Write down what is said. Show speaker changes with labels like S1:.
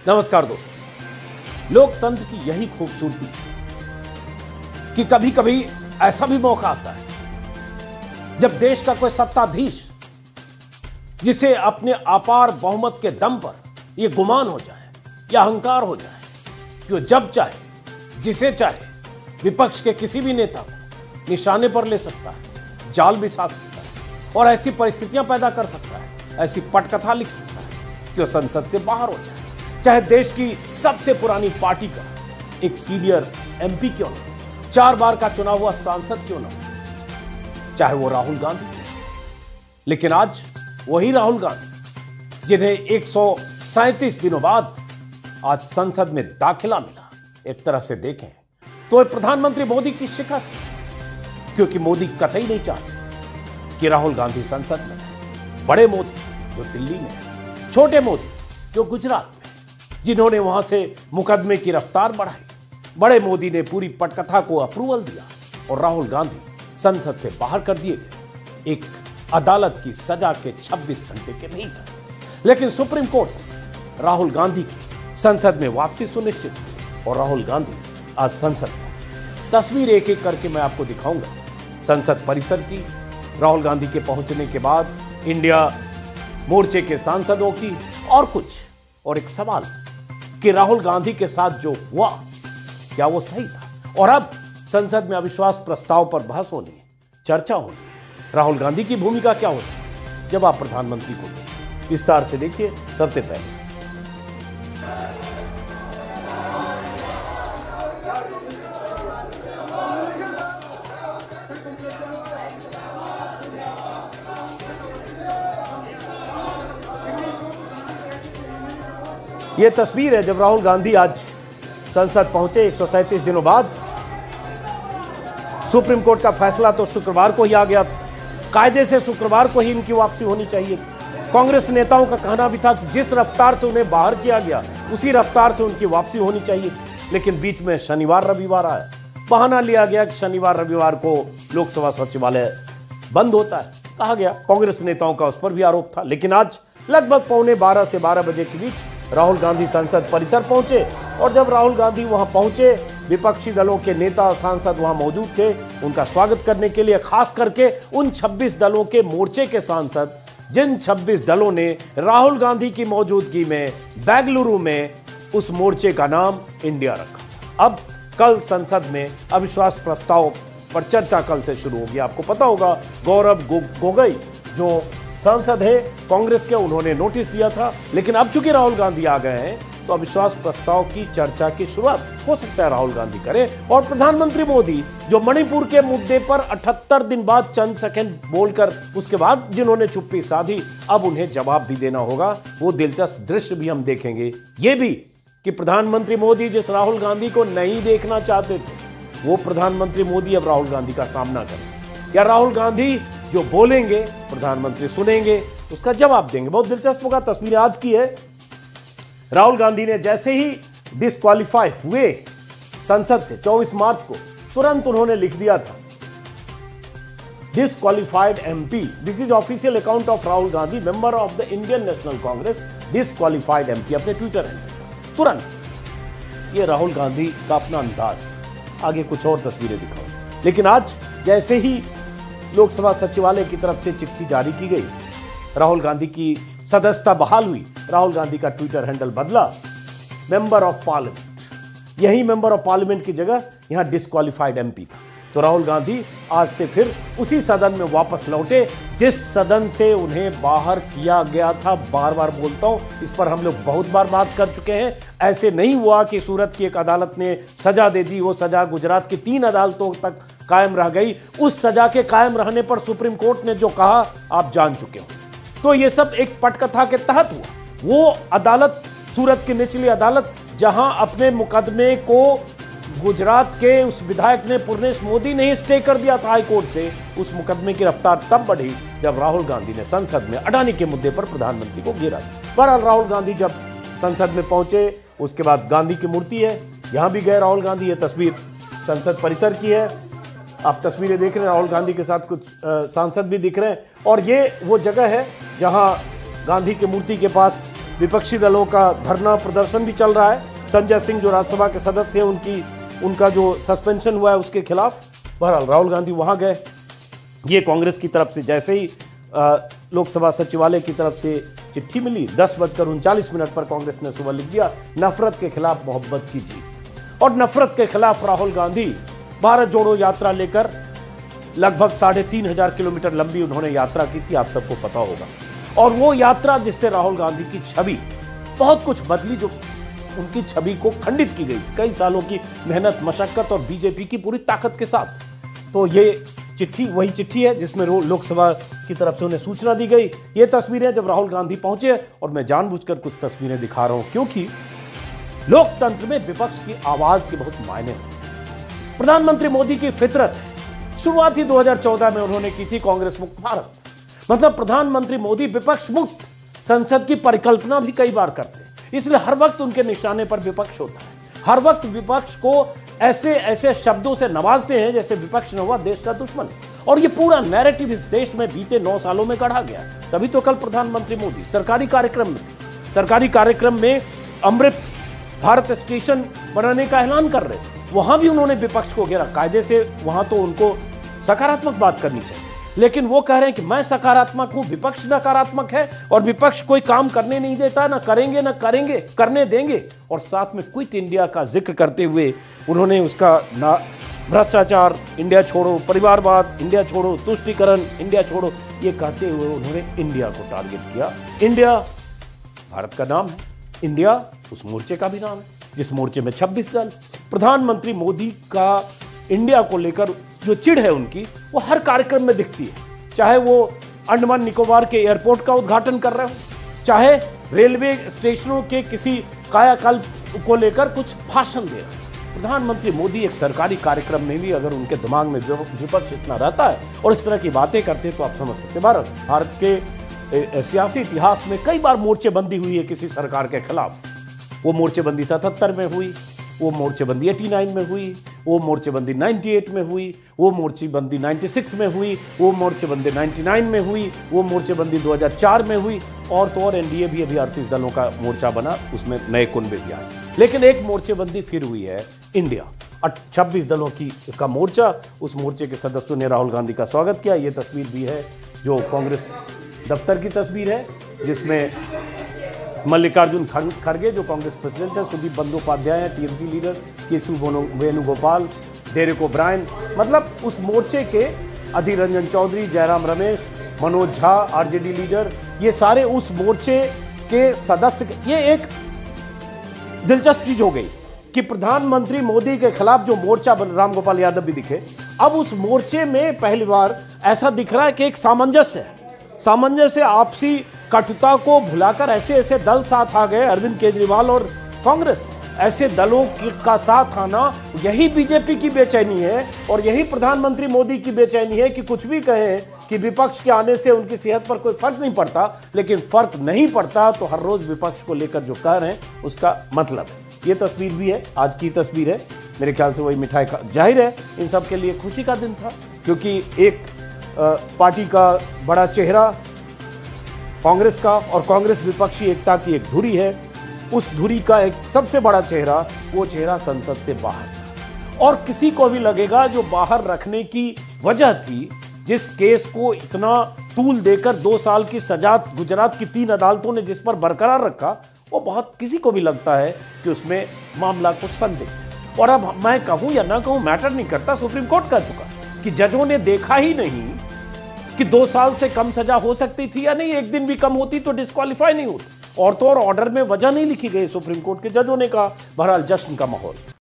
S1: नमस्कार दोस्तों, लोकतंत्र की यही खूबसूरती कि कभी कभी ऐसा भी मौका आता है जब देश का कोई सत्ताधीश जिसे अपने अपार बहुमत के दम पर यह गुमान हो जाए या अहंकार हो जाए कि वो जब चाहे जिसे चाहे विपक्ष के किसी भी नेता को निशाने पर ले सकता है, जाल बिछा सकता है और ऐसी परिस्थितियां पैदा कर सकता है, ऐसी पटकथा लिख सकता है कि वो संसद से बाहर हो जाए। चाहे देश की सबसे पुरानी पार्टी का एक सीनियर एमपी क्यों ना, 4 बार का चुना हुआ सांसद क्यों ना, चाहे वो राहुल गांधी। लेकिन आज वही राहुल गांधी जिन्हें 137 दिनों बाद आज संसद में दाखिला मिला, एक तरह से देखें तो प्रधानमंत्री मोदी की शिकस्त, क्योंकि मोदी कतई नहीं चाहते कि राहुल गांधी संसद में। बड़े मोदी जो दिल्ली में, छोटे मोदी जो गुजरात में, जिन्होंने वहां से मुकदमे की रफ्तार बढ़ाई, बड़े मोदी ने पूरी पटकथा को अप्रूवल दिया और राहुल गांधी संसद से बाहर कर दिए गए एक अदालत की सजा के 26 घंटे के भीतर। लेकिन सुप्रीम कोर्ट ने राहुल गांधी की संसद में वापसी सुनिश्चित की और राहुल गांधी आज संसद में। तस्वीर एक एक करके मैं आपको दिखाऊंगा संसद परिसर की, राहुल गांधी के पहुंचने के बाद इंडिया मोर्चे के सांसदों की, और कुछ, और एक सवाल कि राहुल गांधी के साथ जो हुआ क्या वो सही था। और अब संसद में अविश्वास प्रस्ताव पर बहस होनी, चर्चा होनी, राहुल गांधी की भूमिका क्या हो सकती है जब आप प्रधानमंत्री को विस्तार से देखिए। सबसे पहले यह तस्वीर है जब राहुल गांधी आज संसद पहुंचे 137 दिनों बाद। सुप्रीम कोर्ट का फैसला तो शुक्रवार को ही आ गया था, कायदे से शुक्रवार को ही इनकी वापसी होनी चाहिए थी। कांग्रेस नेताओं का कहना भी था कि जिस रफ्तार से उन्हें बाहर किया गया उसी रफ्तार से उनकी वापसी होनी चाहिए थी। लेकिन बीच में शनिवार रविवार आया, बहाना लिया गया कि शनिवार रविवार को लोकसभा सचिवालय बंद होता है, कहा गया। कांग्रेस नेताओं का उस पर भी आरोप था। लेकिन आज लगभग 11:15 से 12 बजे के बीच राहुल गांधी संसद परिसर पहुंचे और जब राहुल गांधी वहां पहुंचे, विपक्षी दलों के नेता सांसद वहां मौजूद थे उनका स्वागत करने के लिए। खास करके उन 26 दलों के मोर्चे के सांसद, जिन 26 दलों ने राहुल गांधी की मौजूदगी में बेंगलुरु में उस मोर्चे का नाम इंडिया रखा। अब कल संसद में अविश्वास प्रस्ताव पर चर्चा कल से शुरू होगी। आपको पता होगा गौरव गोगोई जो सांसद है कांग्रेस के, उन्होंने नोटिस दिया था। लेकिन अब चूंकि राहुल गांधी आ गए हैं तो अविश्वास प्रस्ताव की चर्चा की शुरुआत हो सकता है राहुल गांधी करें। और प्रधानमंत्री मोदी जो मणिपुर के मुद्दे पर 78 दिन बाद चंद सेकंड बोलकर उसके बाद जिन्होंने चुप्पी साधी, अब उन्हें जवाब भी देना होगा। वो दिलचस्प दृश्य भी हम देखेंगे। ये भी कि प्रधानमंत्री मोदी जिस राहुल गांधी को नहीं देखना चाहते थे, वो प्रधानमंत्री मोदी अब राहुल गांधी का सामना करें, या राहुल गांधी जो बोलेंगे प्रधानमंत्री सुनेंगे, उसका जवाब देंगे। बहुत दिलचस्प होगा। तस्वीर आज की है। राहुल गांधी ने जैसे ही डिस्क्वालीफाई हुए संसद से 24 मार्च को, तुरंत उन्होंने लिख दिया था disqualified MP, this is official account of Rahul Gandhi member of the Indian national Congress, disqualified MP, अपने ट्विटर हैंडल तुरंत। ये राहुल गांधी का अपना अंदाज था। आगे कुछ और तस्वीरें दिखाऊं। लेकिन आज जैसे ही लोकसभा सचिवालय की तरफ से चिट्ठी जारी की गई, राहुल गांधी की सदस्यता बहाल हुई, राहुल गांधी का ट्विटर हैंडल बदला, मेंबर ऑफ पार्लियामेंट। यही मेंबर ऑफ पार्लियामेंट की जगह यहां डिस्क्वालीफाइड एमपी था। तो राहुल गांधी आज से फिर उसी सदन में वापस लौटे जिस सदन से उन्हें बाहर किया गया था। बार बार बोलता हूं, इस पर हम लोग बहुत बार बात कर चुके हैं। ऐसे नहीं हुआ कि सूरत की एक अदालत ने सजा दे दी, वो सजा गुजरात की 3 अदालतों तक कायम रह गई। उस सजा के कायम रहने पर सुप्रीम कोर्ट ने जो कहा आप जान चुके हो। तो ये सब एक पटकथा के तहत हुआ। वो अदालत, सूरत की निचली अदालत, जहां अपने मुकदमे को गुजरात के उस विधायक ने, पूर्णेश मोदी ने ही स्टे कर दिया था हाई कोर्ट से, उस मुकदमे की रफ्तार तब बढ़ी जब राहुल गांधी ने संसद में अडानी के मुद्दे पर प्रधानमंत्री को घेरा। बहरहाल राहुल गांधी जब संसद में पहुंचे, उसके बाद गांधी की मूर्ति है, यहां भी गए राहुल गांधी। ये तस्वीर संसद परिसर की है। आप तस्वीरें देख रहे हैं, राहुल गांधी के साथ कुछ सांसद भी दिख रहे हैं। और ये वो जगह है जहां गांधी की मूर्ति के पास विपक्षी दलों का धरना प्रदर्शन भी चल रहा है। संजय सिंह जो राज्यसभा के सदस्य हैं, उनका जो सस्पेंशन हुआ है उसके खिलाफ बहरहाल राहुल गांधी वहां गए। ये कांग्रेस की तरफ से जैसे ही लोकसभा सचिवालय की तरफ से चिट्ठी मिली, 10:39 पर कांग्रेस ने सुबह लिख दिया, नफरत के खिलाफ मोहब्बत की जीत। और नफरत के खिलाफ राहुल गांधी भारत जोड़ो यात्रा लेकर लगभग 3,500 किलोमीटर लंबी उन्होंने यात्रा की थी, आप सबको पता होगा। और वो यात्रा जिससे राहुल गांधी की छवि बहुत कुछ बदली, जो उनकी छवि को खंडित की गई कई सालों की मेहनत, मशक्कत और बीजेपी की पूरी ताकत के साथ। तो ये चिट्ठी वही चिट्ठी है जिसमें लोकसभा की तरफ से उन्हें सूचना दी गई। ये तस्वीरें जब राहुल गांधी पहुंचे, और मैं जानबूझकर कुछ तस्वीरें दिखा रहा हूं क्योंकि लोकतंत्र में विपक्ष की आवाज के बहुत मायने हैं। प्रधानमंत्री मोदी की फितरत शुरुआत ही 2014 में उन्होंने की थी कांग्रेस मुक्त भारत, मतलब प्रधानमंत्री मोदी विपक्ष मुक्त संसद की परिकल्पना भी कई बार करते हैं, इसलिए हर वक्त उनके निशाने पर विपक्ष होता है। हर वक्त विपक्ष को ऐसे ऐसे शब्दों से नवाजते हैं जैसे विपक्ष न हुआ देश का दुश्मन। और ये पूरा नैरेटिव इस देश में बीते 9 सालों में गढ़ा गया। तभी तो कल प्रधानमंत्री मोदी सरकारी कार्यक्रम में थे। सरकारी कार्यक्रम में अमृत भारत स्टेशन बनाने का ऐलान कर रहे, वहां भी उन्होंने विपक्ष को घेरा। कायदे से वहां तो उनको सकारात्मक बात करनी चाहिए, लेकिन वो कह रहे हैं कि मैं सकारात्मक हूं, विपक्ष नकारात्मक है, और विपक्ष कोई काम करने नहीं देता, ना करेंगे ना करेंगे करने देंगे। और साथ में क्विट इंडिया का जिक्र करते हुए उन्होंने उसका ना भ्रष्टाचार इंडिया छोड़ो, परिवारवाद इंडिया छोड़ो, तुष्टीकरण इंडिया छोड़ो, ये कहते हुए उन्होंने इंडिया को टारगेट किया। इंडिया भारत का नाम है, इंडिया उस मोर्चे का भी नाम है जिस मोर्चे में 26 दल। प्रधानमंत्री मोदी का इंडिया को लेकर जो चिढ़ है उनकी, वो हर कार्यक्रम में दिखती है, चाहे वो अंडमान निकोबार के एयरपोर्ट का उद्घाटन कर रहे हो, चाहे रेलवे स्टेशनों के किसी कायाकल्प को लेकर कुछ भाषण दे रहे हैं। प्रधानमंत्री मोदी एक सरकारी कार्यक्रम में भी अगर उनके दिमाग में विपक्ष इतना रहता है और इस तरह की बातें करते हैं तो आप समझ सकते हैं। भारत के सियासी इतिहास में कई बार मोर्चेबंदी हुई है किसी सरकार के खिलाफ। वो मोर्चेबंदी 77 में हुई, वो मोर्चेबंदी 89 में हुई, वो मोर्चेबंदी 98 में हुई, वो मोर्चेबंदी 96 में हुई, वो मोर्चेबंदी 99 में हुई, वो मोर्चेबंदी 2004 में हुई, और तो और एनडीए भी अभी 38 दलों का मोर्चा बना, उसमें नए कुनबे भी आए। लेकिन एक मोर्चेबंदी फिर हुई है इंडिया, 26 दलों का मोर्चा। उस मोर्चे के सदस्यों ने राहुल गांधी का स्वागत किया। ये तस्वीर भी है जो कांग्रेस दफ्तर की तस्वीर है, जिसमें मल्लिकार्जुन खड़गे जो कांग्रेस प्रेसिडेंट है, सुदीप बंदोपाध्याय हैं TMC leader, Keshav Venugopal, Derek O'Brien, मतलब उस मोर्चे के अधीर रंजन चौधरी, जयराम रमेश, मनोज झा आरजेडी लीडर, ये सारे उस मोर्चे के सदस्य। ये एक दिलचस्प चीज हो गई कि प्रधानमंत्री मोदी के खिलाफ जो मोर्चा रामगोपाल यादव भी दिखे, अब उस मोर्चे में पहली बार ऐसा दिख रहा है कि एक सामंजस्य है, सामंजस्य, आपसी कटुता को भुलाकर ऐसे ऐसे दल साथ आ गए, अरविंद केजरीवाल और कांग्रेस। ऐसे दलों का साथ आना, यही बीजेपी की बेचैनी है और यही प्रधानमंत्री मोदी की बेचैनी है कि कुछ भी कहें कि विपक्ष के आने से उनकी सेहत पर कोई फर्क नहीं पड़ता, लेकिन फर्क नहीं पड़ता तो हर रोज विपक्ष को लेकर जो कह रहे हैं उसका मतलब है। ये तस्वीर भी है, आज की तस्वीर है, मेरे ख्याल से वही मिठाई का, जाहिर है इन सब के लिए खुशी का दिन था, क्योंकि एक पार्टी का बड़ा चेहरा कांग्रेस का, और कांग्रेस विपक्षी एकता की एक धुरी है, उस धुरी का एक सबसे बड़ा चेहरा, वो चेहरा संसद से बाहर। और किसी को भी लगेगा जो बाहर रखने की वजह थी, जिस केस को इतना तूल देकर 2 साल की सजा गुजरात की 3 अदालतों ने जिस पर बरकरार रखा, वो बहुत किसी को भी लगता है कि उसमें मामला कुछ संदिग्ध। और अब मैं कहूं या ना कहूं मैटर नहीं करता, सुप्रीम कोर्ट कह चुका कि जजों ने देखा ही नहीं कि 2 साल से कम सजा हो सकती थी या नहीं, एक दिन भी कम होती तो डिस्क्वालीफाई नहीं होती। और तो और ऑर्डर में वजह नहीं लिखी गई, सुप्रीम कोर्ट के जजों ने कहा। बहरहाल जश्न का माहौल।